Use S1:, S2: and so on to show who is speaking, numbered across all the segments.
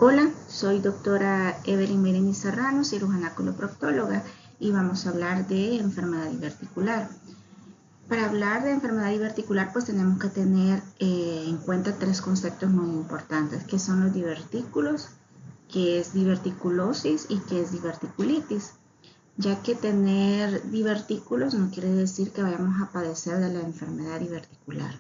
S1: Hola, soy doctora Evelyn Mereni Serrano, cirujana coloproctóloga, y vamos a hablar de enfermedad diverticular. Para hablar de enfermedad diverticular, pues tenemos que tener en cuenta tres conceptos muy importantes, que son los divertículos, que es diverticulosis y que es diverticulitis, ya que tener divertículos no quiere decir que vayamos a padecer de la enfermedad diverticular.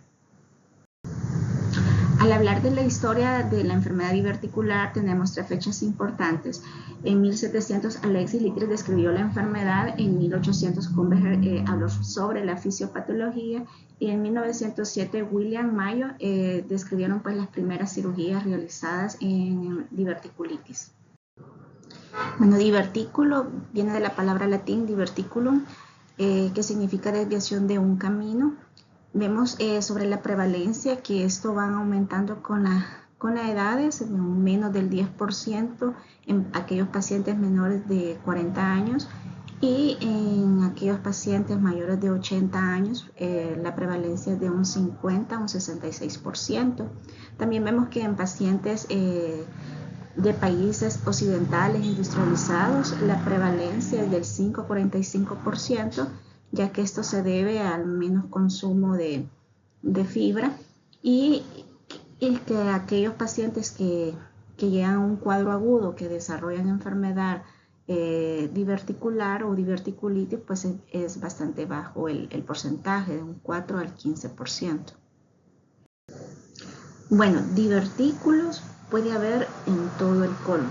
S1: Al hablar de la historia de la enfermedad diverticular, tenemos tres fechas importantes. En 1700, Alexis Lickers describió la enfermedad. En 1800, Combeher habló sobre la fisiopatología. Y en 1907, William Mayo describieron pues, las primeras cirugías realizadas en diverticulitis. Bueno, divertículo viene de la palabra latín diverticulum, que significa desviación de un camino. Vemos sobre la prevalencia que esto va aumentando con las edades, menos del 10% en aquellos pacientes menores de 40 años y en aquellos pacientes mayores de 80 años la prevalencia es de un 50 a un 66%. También vemos que en pacientes de países occidentales industrializados la prevalencia es del 5 a 45%, ya que esto se debe al menos consumo de fibra y que aquellos pacientes que llegan a un cuadro agudo, que desarrollan enfermedad diverticular o diverticulitis, pues es bastante bajo el porcentaje, de un 4 al 15%. Bueno, divertículos puede haber en todo el colon,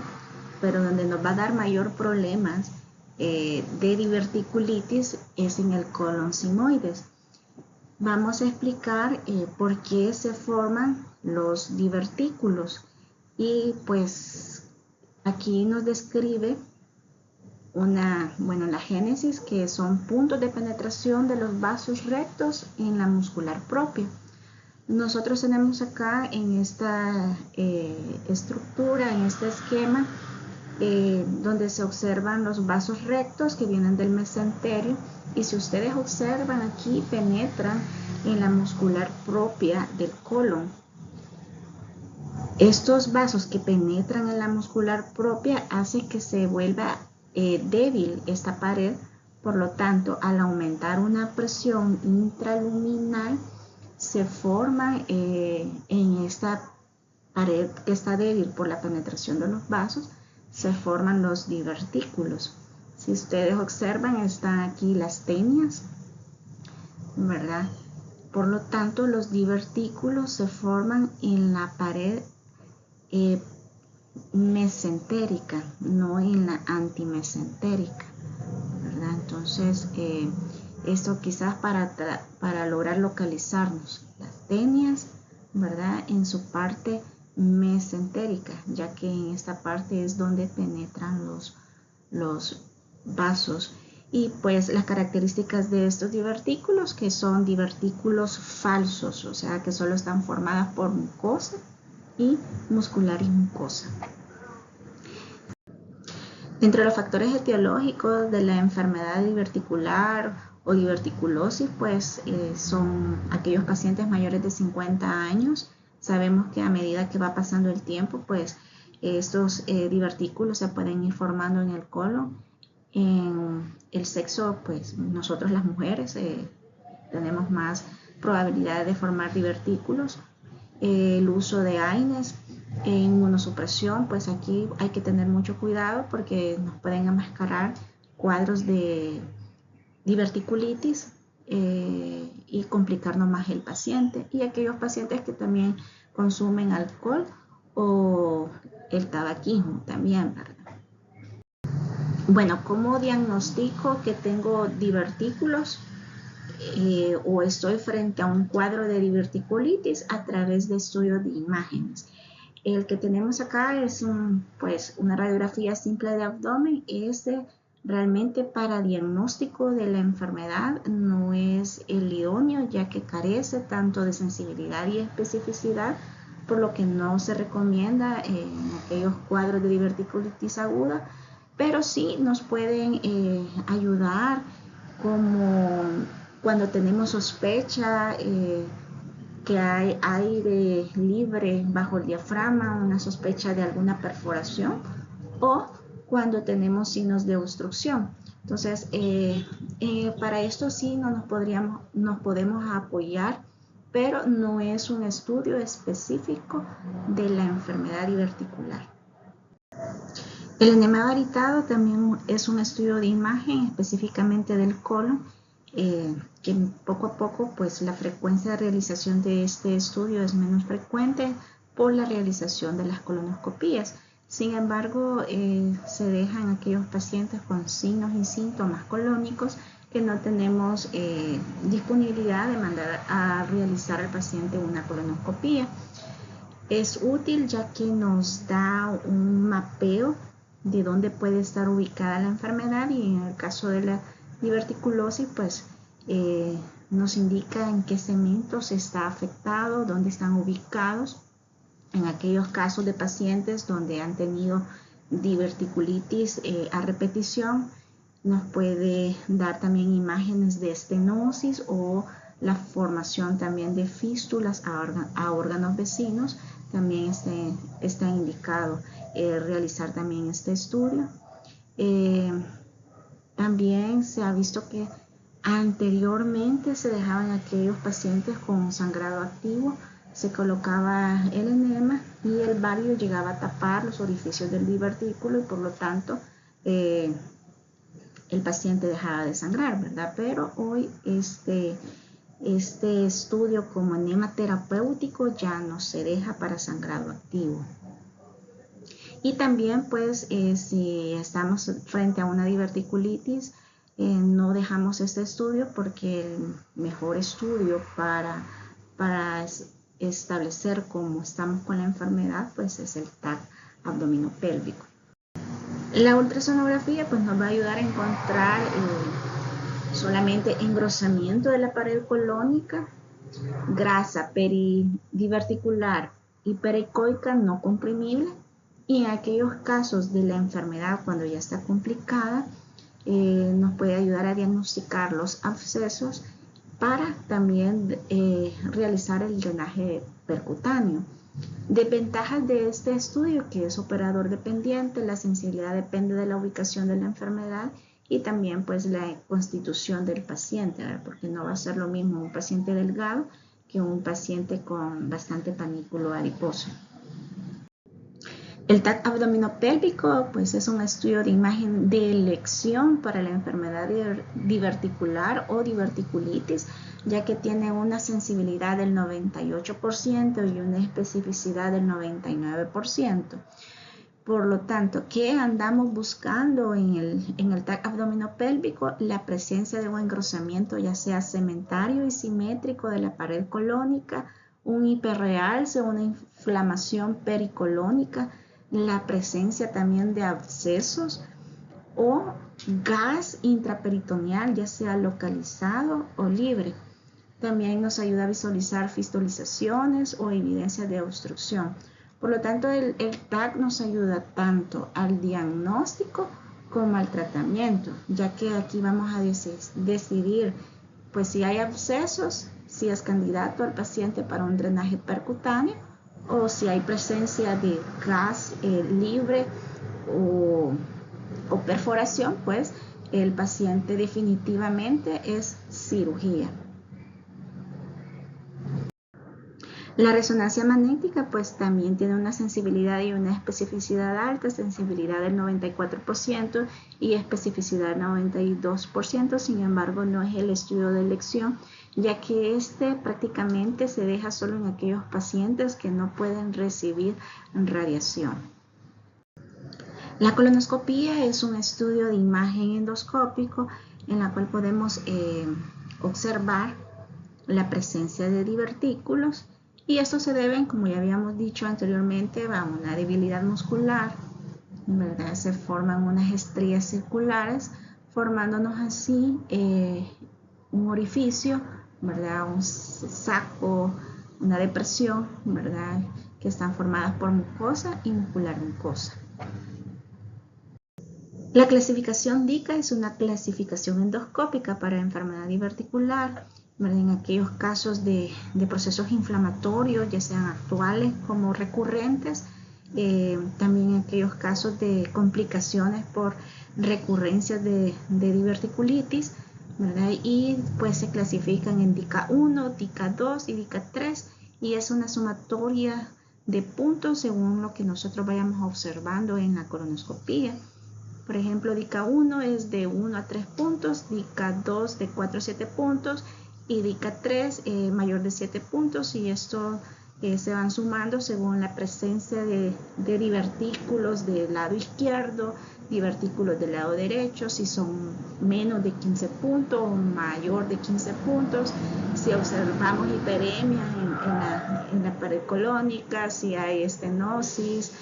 S1: pero donde nos va a dar mayor problemas de diverticulitis es en el colon sigmoides. Vamos a explicar por qué se forman los divertículos y pues aquí nos describe la génesis, que son puntos de penetración de los vasos rectos en la muscular propia. Nosotros tenemos acá en esta estructura, en este esquema, donde se observan los vasos rectos que vienen del mesenterio, y si ustedes observan aquí penetran en la muscular propia del colon. Estos vasos que penetran en la muscular propia hacen que se vuelva débil esta pared. Por lo tanto, al aumentar una presión intraluminal, se forma en esta pared que está débil por la penetración de los vasos, se forman los divertículos. Si ustedes observan, están aquí las tenias, ¿verdad? Por lo tanto, los divertículos se forman en la pared mesentérica, no en la antimesentérica, ¿verdad? Entonces, esto quizás para lograr localizarnos las tenias, ¿verdad? En su parte mesentérica, ya que en esta parte es donde penetran los vasos. Y pues las características de estos divertículos, que son divertículos falsos, o sea que solo están formadas por mucosa y muscularis mucosa. Dentro de los factores etiológicos de la enfermedad diverticular o diverticulosis, pues son aquellos pacientes mayores de 50 años. Sabemos que a medida que va pasando el tiempo, pues estos divertículos se pueden ir formando en el colon. En el sexo, pues nosotros las mujeres tenemos más probabilidad de formar divertículos. El uso de AINES, inmunosupresión, pues aquí hay que tener mucho cuidado porque nos pueden enmascarar cuadros de diverticulitis y complicarnos más el paciente. Y aquellos pacientes que también consumen alcohol o el tabaquismo también, ¿verdad? Bueno, ¿cómo diagnostico que tengo divertículos? O estoy frente a un cuadro de diverticulitis a través de estudios de imágenes. El que tenemos acá es una radiografía simple de abdomen. Realmente para diagnóstico de la enfermedad no es el idóneo, ya que carece tanto de sensibilidad y especificidad, por lo que no se recomienda en aquellos cuadros de diverticulitis aguda, pero sí nos pueden ayudar como cuando tenemos sospecha que hay aire libre bajo el diafragma, una sospecha de alguna perforación, o cuando tenemos signos de obstrucción. Entonces, para esto sí nos podemos apoyar, pero no es un estudio específico de la enfermedad diverticular. El enema varitado también es un estudio de imagen específicamente del colon, que poco a poco pues la frecuencia de realización de este estudio es menos frecuente por la realización de las colonoscopías. Sin embargo, se dejan aquellos pacientes con signos y síntomas colónicos que no tenemos disponibilidad de mandar a realizar al paciente una colonoscopía. Es útil ya que nos da un mapeo de dónde puede estar ubicada la enfermedad, y en el caso de la diverticulosis pues nos indica en qué segmentos está afectado, dónde están ubicados. En aquellos casos de pacientes donde han tenido diverticulitis a repetición, nos puede dar también imágenes de estenosis o la formación también de fístulas a órganos vecinos. También está indicado realizar también este estudio. También se ha visto que anteriormente se dejaban aquellos pacientes con sangrado activo, se colocaba el enema y el bario llegaba a tapar los orificios del divertículo y por lo tanto el paciente dejaba de sangrar, ¿verdad? Pero hoy este estudio como enema terapéutico ya no se deja para sangrado activo. Y también pues si estamos frente a una diverticulitis, no dejamos este estudio porque el mejor estudio para establecer cómo estamos con la enfermedad pues es el TAC abdominopélvico. La ultrasonografía pues nos va a ayudar a encontrar solamente engrosamiento de la pared colónica, grasa peridiverticular y pericoica no comprimible, y en aquellos casos de la enfermedad cuando ya está complicada nos puede ayudar a diagnosticar los abscesos para también realizar el drenaje percutáneo. Desventajas de este estudio, que es operador dependiente, la sensibilidad depende de la ubicación de la enfermedad y también pues la constitución del paciente, ¿verdad? Porque no va a ser lo mismo un paciente delgado que un paciente con bastante panículo adiposo. El TAC abdominopélvico pues es un estudio de imagen de elección para la enfermedad diverticular o diverticulitis, ya que tiene una sensibilidad del 98% y una especificidad del 99%. Por lo tanto, ¿qué andamos buscando en el TAC abdominopélvico? La presencia de un engrosamiento ya sea cementario y simétrico de la pared colónica, un hiperrealce, una inflamación pericolónica, la presencia también de abscesos o gas intraperitoneal, ya sea localizado o libre. También nos ayuda a visualizar fistolizaciones o evidencia de obstrucción. Por lo tanto, el TAC nos ayuda tanto al diagnóstico como al tratamiento, ya que aquí vamos a decidir pues si hay abscesos, si es candidato al paciente para un drenaje percutáneo, o si hay presencia de gas libre o perforación, pues el paciente definitivamente es cirugía. La resonancia magnética pues también tiene una sensibilidad y una especificidad alta, sensibilidad del 94% y especificidad del 92%, sin embargo no es el estudio de elección, ya que prácticamente se deja solo en aquellos pacientes que no pueden recibir radiación. La colonoscopía es un estudio de imagen endoscópico en la cual podemos observar la presencia de divertículos, y esto se debe, como ya habíamos dicho anteriormente, a una debilidad muscular, ¿verdad? Se forman unas estrías circulares, formándonos así un orificio, ¿verdad? Un saco, una depresión, ¿verdad? Que están formadas por mucosa y muscular mucosa. La clasificación DICA es una clasificación endoscópica para enfermedad diverticular. ¿verdad? En aquellos casos de procesos inflamatorios, ya sean actuales como recurrentes, también en aquellos casos de complicaciones por recurrencias de diverticulitis, ¿verdad? Y pues se clasifican en DICA 1, DICA 2 y DICA 3, y es una sumatoria de puntos según lo que nosotros vayamos observando en la colonoscopía. Por ejemplo, DICA 1 es de 1 a 3 puntos, DICA 2 de 4 a 7 puntos y DICA 3 mayor de 7 puntos, y esto se van sumando según la presencia de divertículos del lado izquierdo, divertículos del lado derecho, si son menos de 15 puntos o mayor de 15 puntos, si observamos hiperemia en la pared colónica, si hay estenosis,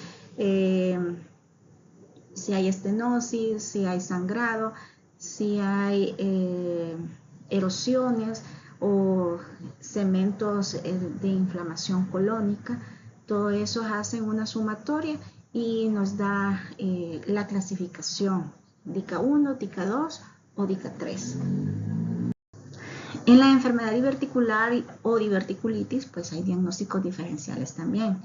S1: si hay sangrado, si hay erosiones o cementos de inflamación colónica. Todo eso hacen una sumatoria y nos da la clasificación DICA 1, DICA 2 o DICA 3. En la enfermedad diverticular o diverticulitis, pues hay diagnósticos diferenciales también,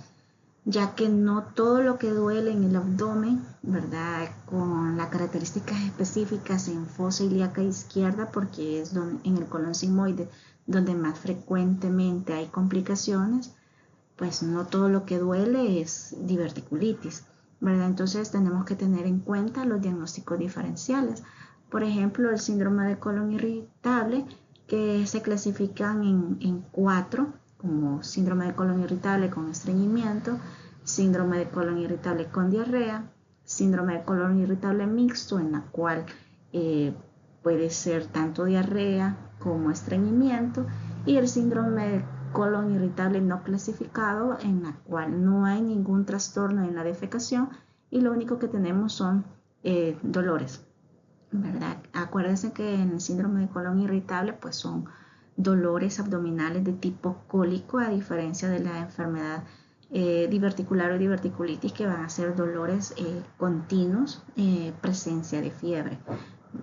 S1: ya que no todo lo que duele en el abdomen, ¿verdad? Con las características específicas en fosa ilíaca izquierda, porque es en el colon sigmoide donde más frecuentemente hay complicaciones, pues no todo lo que duele es diverticulitis, ¿verdad? Entonces tenemos que tener en cuenta los diagnósticos diferenciales. Por ejemplo, el síndrome de colon irritable, que se clasifican en 4, como síndrome de colon irritable con estreñimiento, síndrome de colon irritable con diarrea, síndrome de colon irritable mixto, en la cual puede ser tanto diarrea como estreñimiento, y el síndrome de colon irritable no clasificado, en la cual no hay ningún trastorno en la defecación y lo único que tenemos son dolores, ¿verdad? Acuérdense que en el síndrome de colon irritable pues son dolores abdominales de tipo cólico, a diferencia de la enfermedad diverticular o diverticulitis, que van a ser dolores continuos, presencia de fiebre.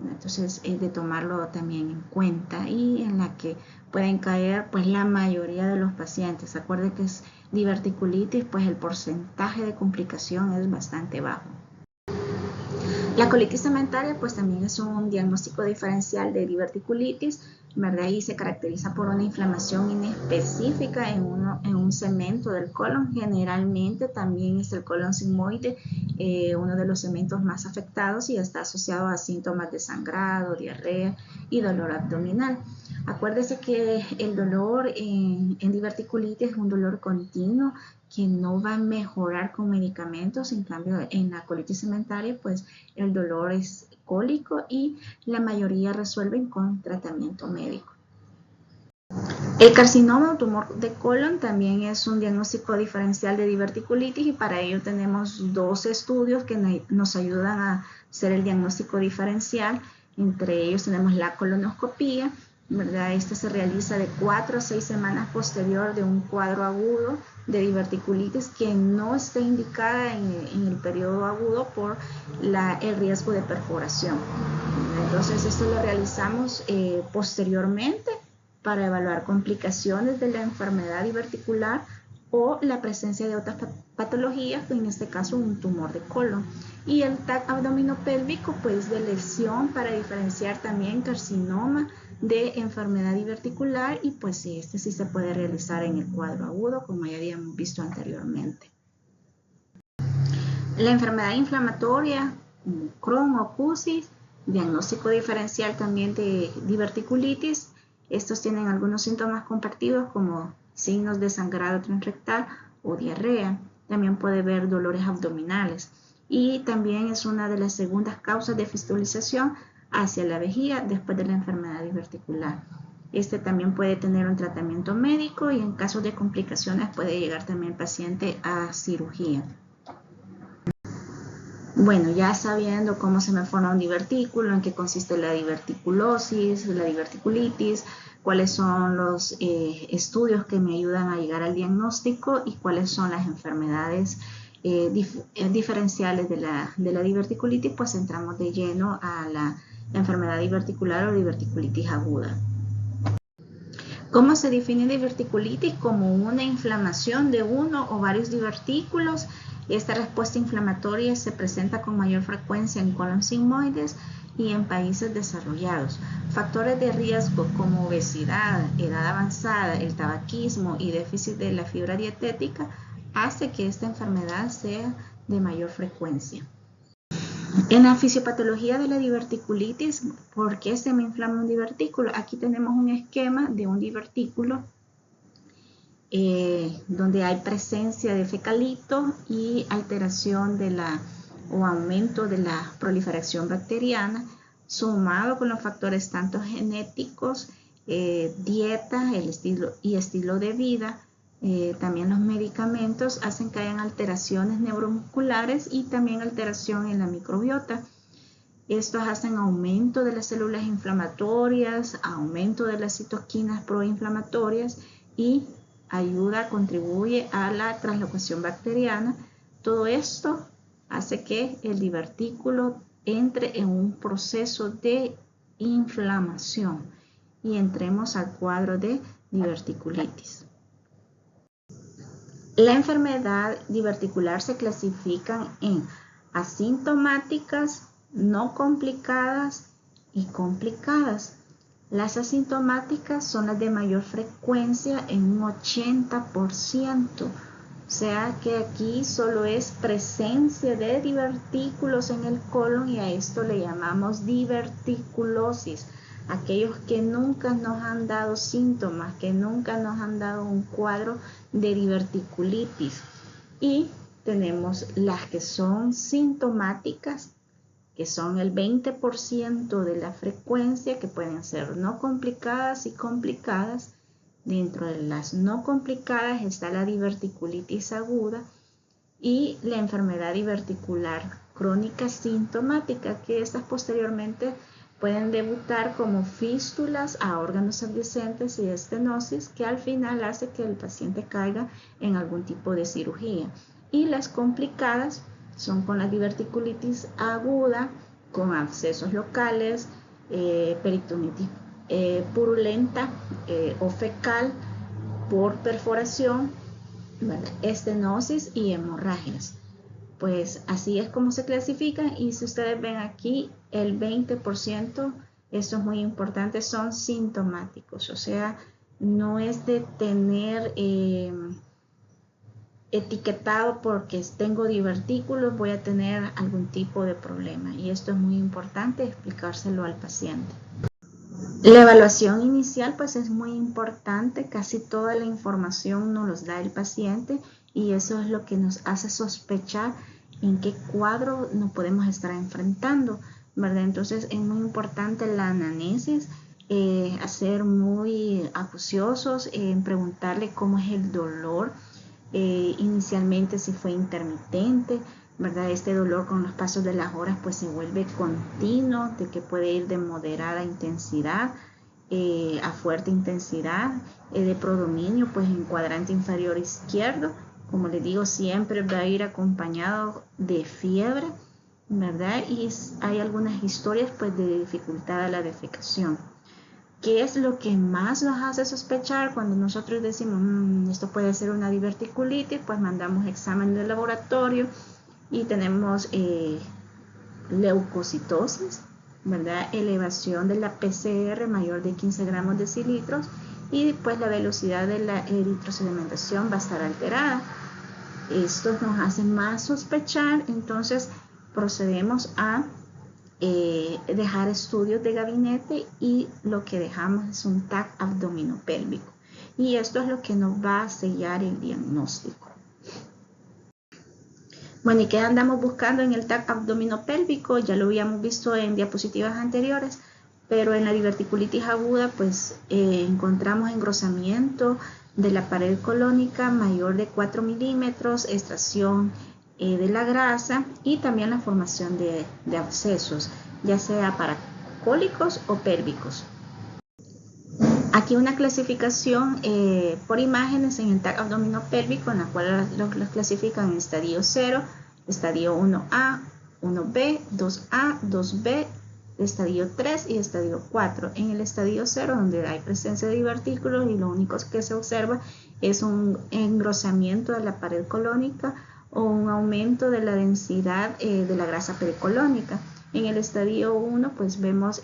S1: Entonces es de tomarlo también en cuenta, y en la que pueden caer pues la mayoría de los pacientes. Acuérdense que es diverticulitis, pues el porcentaje de complicación es bastante bajo. La colitis sementaria pues también es un diagnóstico diferencial de diverticulitis, ¿verdad? Y se caracteriza por una inflamación inespecífica en un segmento del colon. Generalmente también es el colon sigmoide uno de los segmentos más afectados, y está asociado a síntomas de sangrado, diarrea y dolor abdominal. Acuérdese que el dolor en diverticulitis es un dolor continuo que no va a mejorar con medicamentos. En cambio, en la colitis sementaria, pues el dolor es cólico y la mayoría resuelven con tratamiento médico. El carcinoma o tumor de colon también es un diagnóstico diferencial de diverticulitis, y para ello tenemos 2 estudios que nos ayudan a hacer el diagnóstico diferencial. Entre ellos tenemos la colonoscopía, ¿verdad? Esta se realiza de 4 a 6 semanas posterior de un cuadro agudo de diverticulitis que no esté indicada en el periodo agudo por el riesgo de perforación. Entonces esto lo realizamos posteriormente para evaluar complicaciones de la enfermedad diverticular o la presencia de otras patologías, en este caso un tumor de colon. Y el TAC abdominopélvico, pues de lesión, para diferenciar también carcinoma de enfermedad diverticular, y pues este sí se puede realizar en el cuadro agudo, como ya habíamos visto anteriormente. La enfermedad inflamatoria, Crohn o CUSIS, diagnóstico diferencial también de diverticulitis. Estos tienen algunos síntomas compartidos como signos de sangrado transrectal o diarrea. También puede haber dolores abdominales, y también es una de las segundas causas de fistulización hacia la vejiga después de la enfermedad diverticular. Este también puede tener un tratamiento médico, y en caso de complicaciones puede llegar también el paciente a cirugía. Bueno, ya sabiendo cómo se me forma un divertículo, en qué consiste la diverticulosis, la diverticulitis, cuáles son los estudios que me ayudan a llegar al diagnóstico y cuáles son las enfermedades diferenciales de la diverticulitis, pues entramos de lleno a la enfermedad diverticular o diverticulitis aguda. ¿Cómo se define diverticulitis? Como una inflamación de uno o varios divertículos. Esta respuesta inflamatoria se presenta con mayor frecuencia en colon sigmoides y en países desarrollados. Factores de riesgo como obesidad, edad avanzada, el tabaquismo y déficit de la fibra dietética hace que esta enfermedad sea de mayor frecuencia. En la fisiopatología de la diverticulitis, ¿por qué se me inflama un divertículo? Aquí tenemos un esquema de un divertículo donde hay presencia de fecalito y alteración de o aumento de la proliferación bacteriana, sumado con los factores tanto genéticos, dieta estilo de vida. También los medicamentos hacen que hayan alteraciones neuromusculares y también alteración en la microbiota. Estos hacen aumento de las células inflamatorias, aumento de las citoquinas proinflamatorias y contribuye a la translocación bacteriana. Todo esto hace que el divertículo entre en un proceso de inflamación y entremos al cuadro de diverticulitis. La enfermedad diverticular se clasifican en asintomáticas, no complicadas y complicadas. Las asintomáticas son las de mayor frecuencia en un 80%. O sea que aquí solo es presencia de divertículos en el colon y a esto le llamamos diverticulosis. Aquellos que nunca nos han dado síntomas, que nunca nos han dado un cuadro de diverticulitis. Y tenemos las que son sintomáticas, que son el 20% de la frecuencia, que pueden ser no complicadas y complicadas. Dentro de las no complicadas está la diverticulitis aguda y la enfermedad diverticular crónica sintomática, que estas posteriormente pueden debutar como fístulas a órganos adyacentes y estenosis, que al final hace que el paciente caiga en algún tipo de cirugía. Y las complicadas son con la diverticulitis aguda, con abscesos locales, peritonitis purulenta o fecal por perforación, estenosis y hemorragias. Pues así es como se clasifican, y si ustedes ven aquí el 20%, esto es muy importante, son sintomáticos, o sea, no es de tener etiquetado porque tengo divertículos, voy a tener algún tipo de problema, y esto es muy importante explicárselo al paciente. La evaluación inicial pues es muy importante, casi toda la información nos los da el paciente y eso es lo que nos hace sospechar en qué cuadro nos podemos estar enfrentando, ¿verdad? Entonces es muy importante la anamnesis, hacer muy acuciosos en preguntarle cómo es el dolor, inicialmente si fue intermitente, ¿verdad? Este dolor con los pasos de las horas pues se vuelve continuo, de que puede ir de moderada intensidad a fuerte intensidad, de predominio pues en cuadrante inferior izquierdo. Como les digo, siempre va a ir acompañado de fiebre, ¿verdad? Y hay algunas historias pues de dificultad a la defecación. ¿Qué es lo que más nos hace sospechar cuando nosotros decimos esto puede ser una diverticulitis? Pues mandamos examen de laboratorio y tenemos leucocitosis, ¿verdad? Elevación de la PCR mayor de 15 gramos de decilitros y pues la velocidad de la eritrosedimentación va a estar alterada. Esto nos hace más sospechar, entonces procedemos a dejar estudios de gabinete y lo que dejamos es un TAC abdominopélvico y esto es lo que nos va a sellar el diagnóstico. Bueno, ¿y qué andamos buscando en el TAC abdominopélvico? Ya lo habíamos visto en diapositivas anteriores, pero en la diverticulitis aguda pues encontramos engrosamiento de la pared colónica mayor de 4 milímetros, extracción de la grasa y también la formación de abscesos, ya sea paracólicos o pélvicos. Aquí una clasificación por imágenes en el TAC abdominopélvico, en la cual los clasifican en estadio 0, estadio 1A, 1B, 2A, 2B, estadio 3 y estadio 4. En el estadio 0, donde hay presencia de divertículos y lo único que se observa es un engrosamiento de la pared colónica o un aumento de la densidad de la grasa pericolónica. En el estadio 1 pues vemos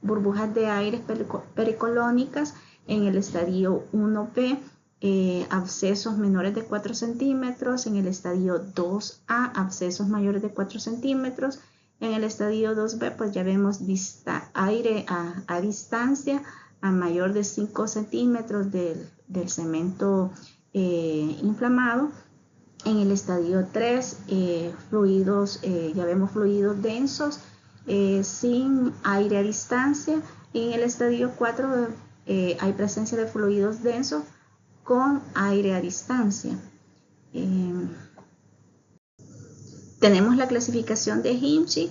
S1: burbujas de aire pericolónicas. En el estadio 1B abscesos menores de 4 centímetros. En el estadio 2A abscesos mayores de 4 centímetros. En el estadio 2B pues ya vemos aire a distancia a mayor de 5 centímetros del cemento inflamado. En el estadio 3 ya vemos fluidos densos sin aire a distancia. En el estadio 4 hay presencia de fluidos densos con aire a distancia. Tenemos la clasificación de Hinchey,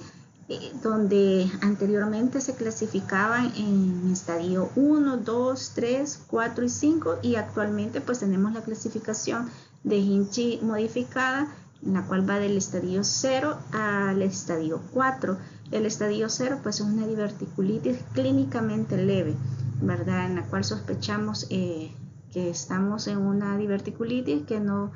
S1: donde anteriormente se clasificaban en estadio 1, 2, 3, 4 y 5, y actualmente pues tenemos la clasificación de Hinchey modificada, en la cual va del estadio 0 al estadio 4. El estadio 0 pues es una diverticulitis clínicamente leve, ¿verdad? En la cual sospechamos que estamos en una diverticulitis que no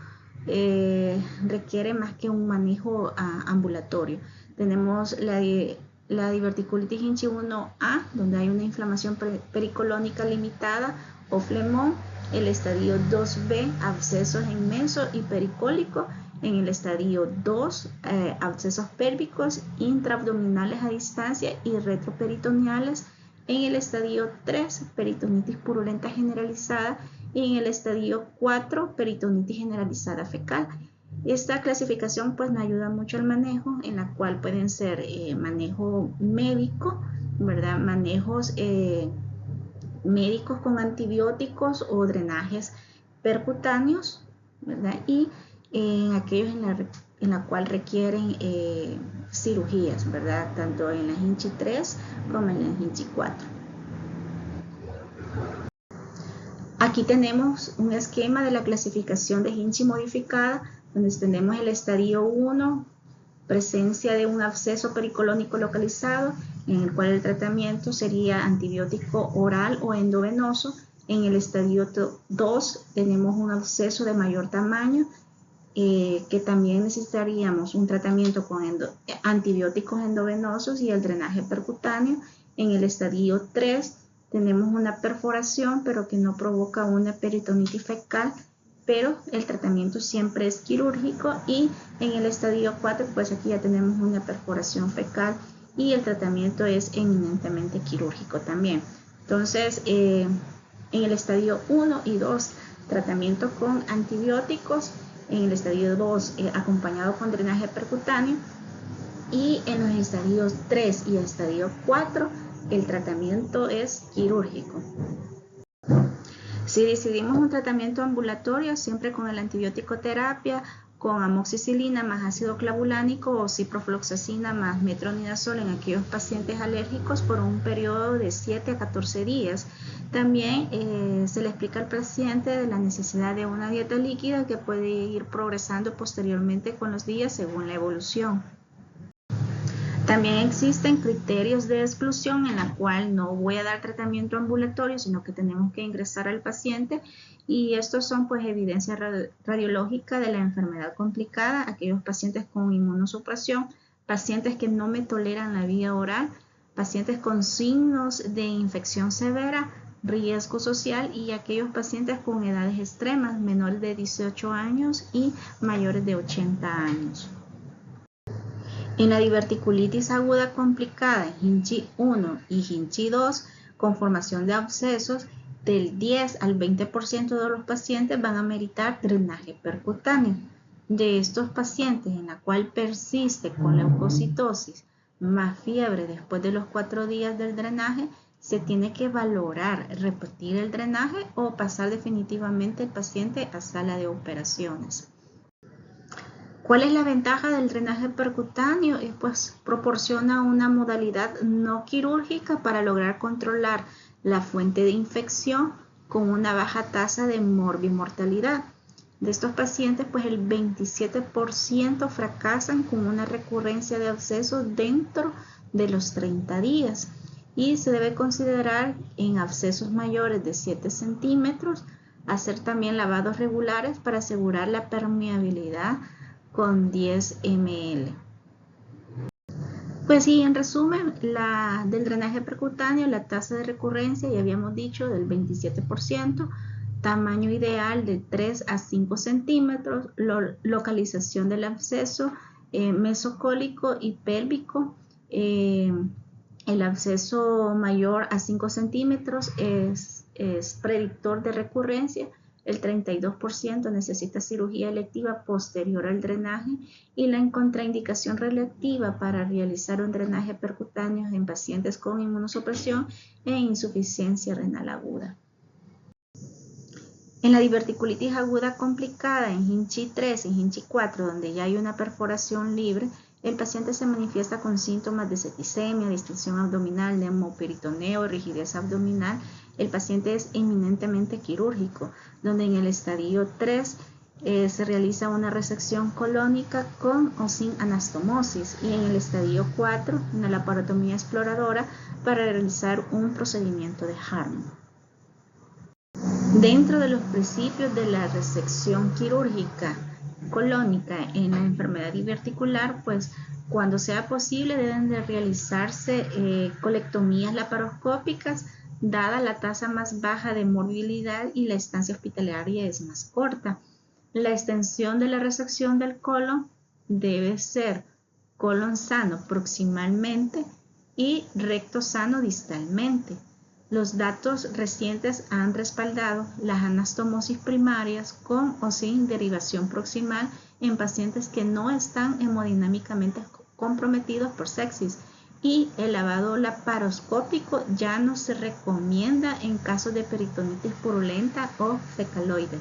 S1: requiere más que un manejo ambulatorio. Tenemos la diverticulitis Hinchey 1A, donde hay una inflamación pericolónica limitada o flemón. El estadio 2B, abscesos en meso y pericólico. En el estadio 2, abscesos pélvicos, intraabdominales a distancia y retroperitoneales. En el estadio 3, peritonitis purulenta generalizada. Y en el estadio 4, peritonitis generalizada fecal. Esta clasificación pues me ayuda mucho al manejo, en la cual pueden ser manejo médico, ¿verdad? Manejos médicos con antibióticos o drenajes percutáneos, ¿verdad? Y en aquellos en la cual requieren cirugías, ¿verdad? Tanto en la Hinchey 3 como en la Hinchey 4. Aquí tenemos un esquema de la clasificación de Hinchey modificada, donde tenemos el estadio 1, presencia de un absceso pericolónico localizado, en el cual el tratamiento sería antibiótico oral o endovenoso. En el estadio 2 tenemos un absceso de mayor tamaño, que también necesitaríamos un tratamiento con antibióticos endovenosos y el drenaje percutáneo. En el estadio 3 tenemos una perforación, pero que no provoca una peritonitis fecal, pero el tratamiento siempre es quirúrgico. Y en el estadio 4, pues aquí ya tenemos una perforación fecal y el tratamiento es eminentemente quirúrgico también. Entonces, en el estadio 1 y 2, tratamiento con antibióticos. En el estadio 2, acompañado con drenaje percutáneo. Y en los estadios 3 y estadio 4, el tratamiento es quirúrgico. Si decidimos un tratamiento ambulatorio, siempre con el antibiótico terapia, con amoxicilina más ácido clavulánico o ciprofloxacina más metronidazol en aquellos pacientes alérgicos por un periodo de 7 a 14 días. También se le explica al paciente de la necesidad de una dieta líquida que puede ir progresando posteriormente con los días según la evolución. También existen criterios de exclusión en la cual no voy a dar tratamiento ambulatorio, sino que tenemos que ingresar al paciente, y estos son pues evidencia radiológica de la enfermedad complicada, aquellos pacientes con inmunosupresión, pacientes que no me toleran la vía oral, pacientes con signos de infección severa, riesgo social y aquellos pacientes con edades extremas, menores de 18 años y mayores de 80 años. En la diverticulitis aguda complicada, Hinchey 1 y Hinchey 2, con formación de abscesos, del 10 al 20% de los pacientes van a meritar drenaje percutáneo. De estos pacientes en la cual persiste con leucocitosis más fiebre después de los 4 días del drenaje, se tiene que valorar repetir el drenaje o pasar definitivamente el paciente a sala de operaciones. ¿Cuál es la ventaja del drenaje percutáneo? Pues proporciona una modalidad no quirúrgica para lograr controlar la fuente de infección con una baja tasa de morbimortalidad. De estos pacientes, pues el 27% fracasan con una recurrencia de abscesos dentro de los 30 días. Y se debe considerar en abscesos mayores de 7 centímetros, hacer también lavados regulares para asegurar la permeabilidad con 10 ml. Pues sí, en resumen, del drenaje percutáneo, la tasa de recurrencia, ya habíamos dicho, del 27%, tamaño ideal de 3 a 5 centímetros, localización del absceso mesocólico y pélvico. El absceso mayor a 5 centímetros es predictor de recurrencia. El 32% necesita cirugía electiva posterior al drenaje y la contraindicación relativa para realizar un drenaje percutáneo en pacientes con inmunosupresión e insuficiencia renal aguda. En la diverticulitis aguda complicada en Hinchi 3 y Hinchi 4, donde ya hay una perforación libre, el paciente se manifiesta con síntomas de septicemia, distensión abdominal, neumoperitoneo, rigidez abdominal. El paciente es eminentemente quirúrgico, donde en el estadio 3 se realiza una resección colónica con o sin anastomosis, y en el estadio 4 una laparotomía exploradora para realizar un procedimiento de Harman. Dentro de los principios de la resección quirúrgica colónica en la enfermedad diverticular, pues cuando sea posible deben de realizarse colectomías laparoscópicas, dada la tasa más baja de morbilidad y la estancia hospitalaria es más corta. La extensión de la resección del colon debe ser colon sano proximalmente y recto sano distalmente. Los datos recientes han respaldado las anastomosis primarias con o sin derivación proximal en pacientes que no están hemodinámicamente comprometidos por sepsis, y el lavado laparoscópico ya no se recomienda en casos de peritonitis purulenta o fecaloide.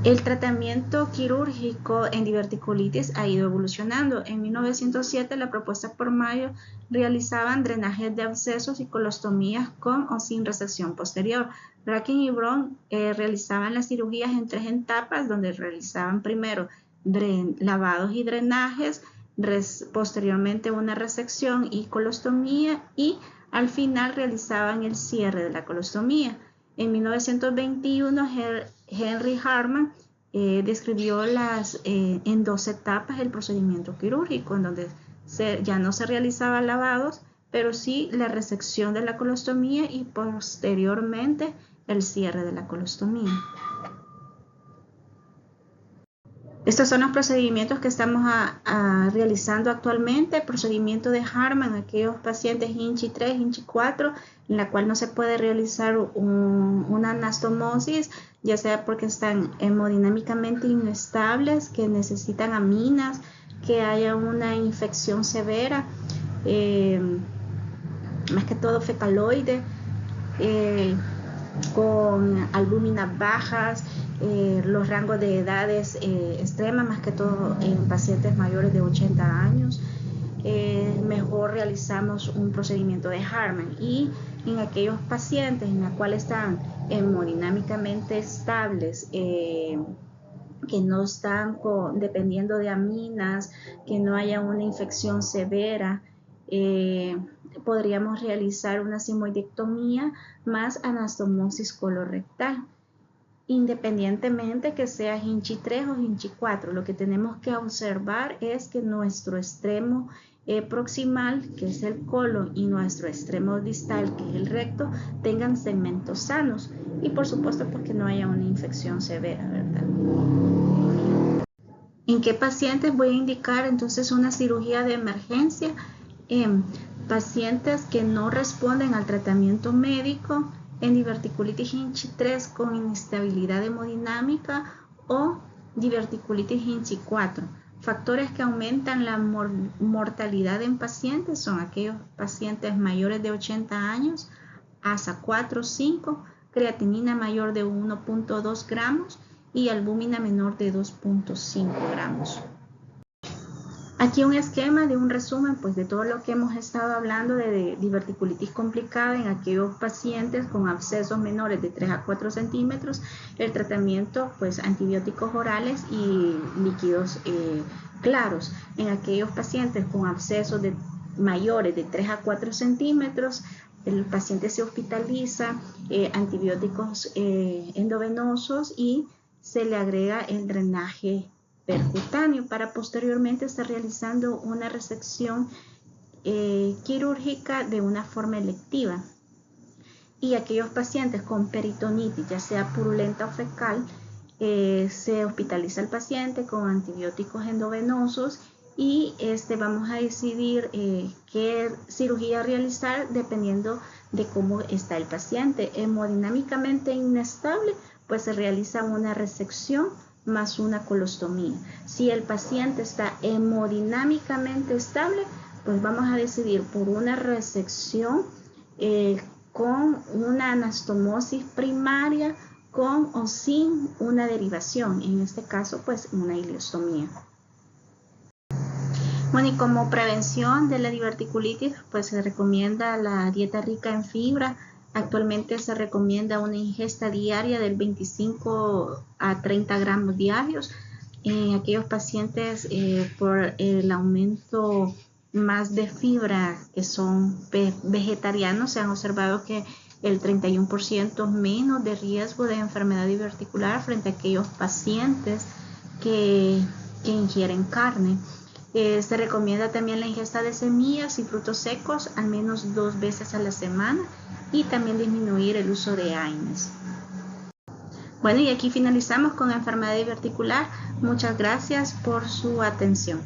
S1: El tratamiento quirúrgico en diverticulitis ha ido evolucionando. En 1907, la propuesta por Mayo realizaban drenajes de abscesos y colostomías con o sin resección posterior. Rakin y Brown realizaban las cirugías en 3 etapas, donde realizaban primero lavados y drenajes, posteriormente una resección y colostomía, y al final realizaban el cierre de la colostomía. En 1921, Henry Harman describió en 2 etapas el procedimiento quirúrgico, en donde ya no se realizaban lavados, pero sí la resección de la colostomía y posteriormente el cierre de la colostomía. Estos son los procedimientos que estamos realizando actualmente. El procedimiento de Harman, aquellos pacientes Hinchi 3, Hinchi 4, en la cual no se puede realizar una anastomosis, ya sea porque están hemodinámicamente inestables, que necesitan aminas, que haya una infección severa, más que todo fecaloide, con albúminas bajas, los rangos de edades extremas, más que todo en pacientes mayores de 80 años. Mejor realizamos un procedimiento de Harman, y en aquellos pacientes en los cuales están hemodinámicamente estables, que no están dependiendo de aminas, que no haya una infección severa, podríamos realizar una sigmoidectomía más anastomosis colorectal, independientemente que sea Hinchi 3 o Hinchi 4. Lo que tenemos que observar es que nuestro extremo proximal, que es el colon, y nuestro extremo distal, que es el recto, tengan segmentos sanos, y por supuesto porque no haya una infección severa, ¿verdad? ¿En qué pacientes voy a indicar entonces una cirugía de emergencia? En pacientes que no responden al tratamiento médico, en diverticulitis Hinchi 3 con inestabilidad hemodinámica o diverticulitis Hinchi 4. Factores que aumentan la mortalidad en pacientes son aquellos pacientes mayores de 80 años, ASA 4 o 5, creatinina mayor de 1.2 gramos y albúmina menor de 2.5 gramos. Aquí un esquema de un resumen pues, de todo lo que hemos estado hablando de diverticulitis complicada en aquellos pacientes con abscesos menores de 3 a 4 centímetros. El tratamiento, pues antibióticos orales y líquidos claros. En aquellos pacientes con abscesos mayores de 3 a 4 centímetros, el paciente se hospitaliza, antibióticos endovenosos y se le agrega el drenaje percutáneo para posteriormente estar realizando una resección quirúrgica de una forma electiva. Y aquellos pacientes con peritonitis, ya sea purulenta o fecal, se hospitaliza el paciente con antibióticos endovenosos y vamos a decidir qué cirugía realizar dependiendo de cómo está el paciente. Hemodinámicamente inestable, pues se realiza una resección más una colostomía. Si el paciente está hemodinámicamente estable, pues vamos a decidir por una resección con una anastomosis primaria, con o sin una derivación, en este caso pues una ileostomía. Bueno, y como prevención de la diverticulitis, pues se recomienda la dieta rica en fibra. Actualmente se recomienda una ingesta diaria del 25 a 30 gramos diarios. En aquellos pacientes por el aumento más de fibra que son vegetarianos, se han observado que el 31% menos de riesgo de enfermedad diverticular frente a aquellos pacientes que ingieren carne. Se recomienda también la ingesta de semillas y frutos secos al menos 2 veces a la semana y también disminuir el uso de AINES. Bueno, y aquí finalizamos con enfermedad diverticular. Muchas gracias por su atención.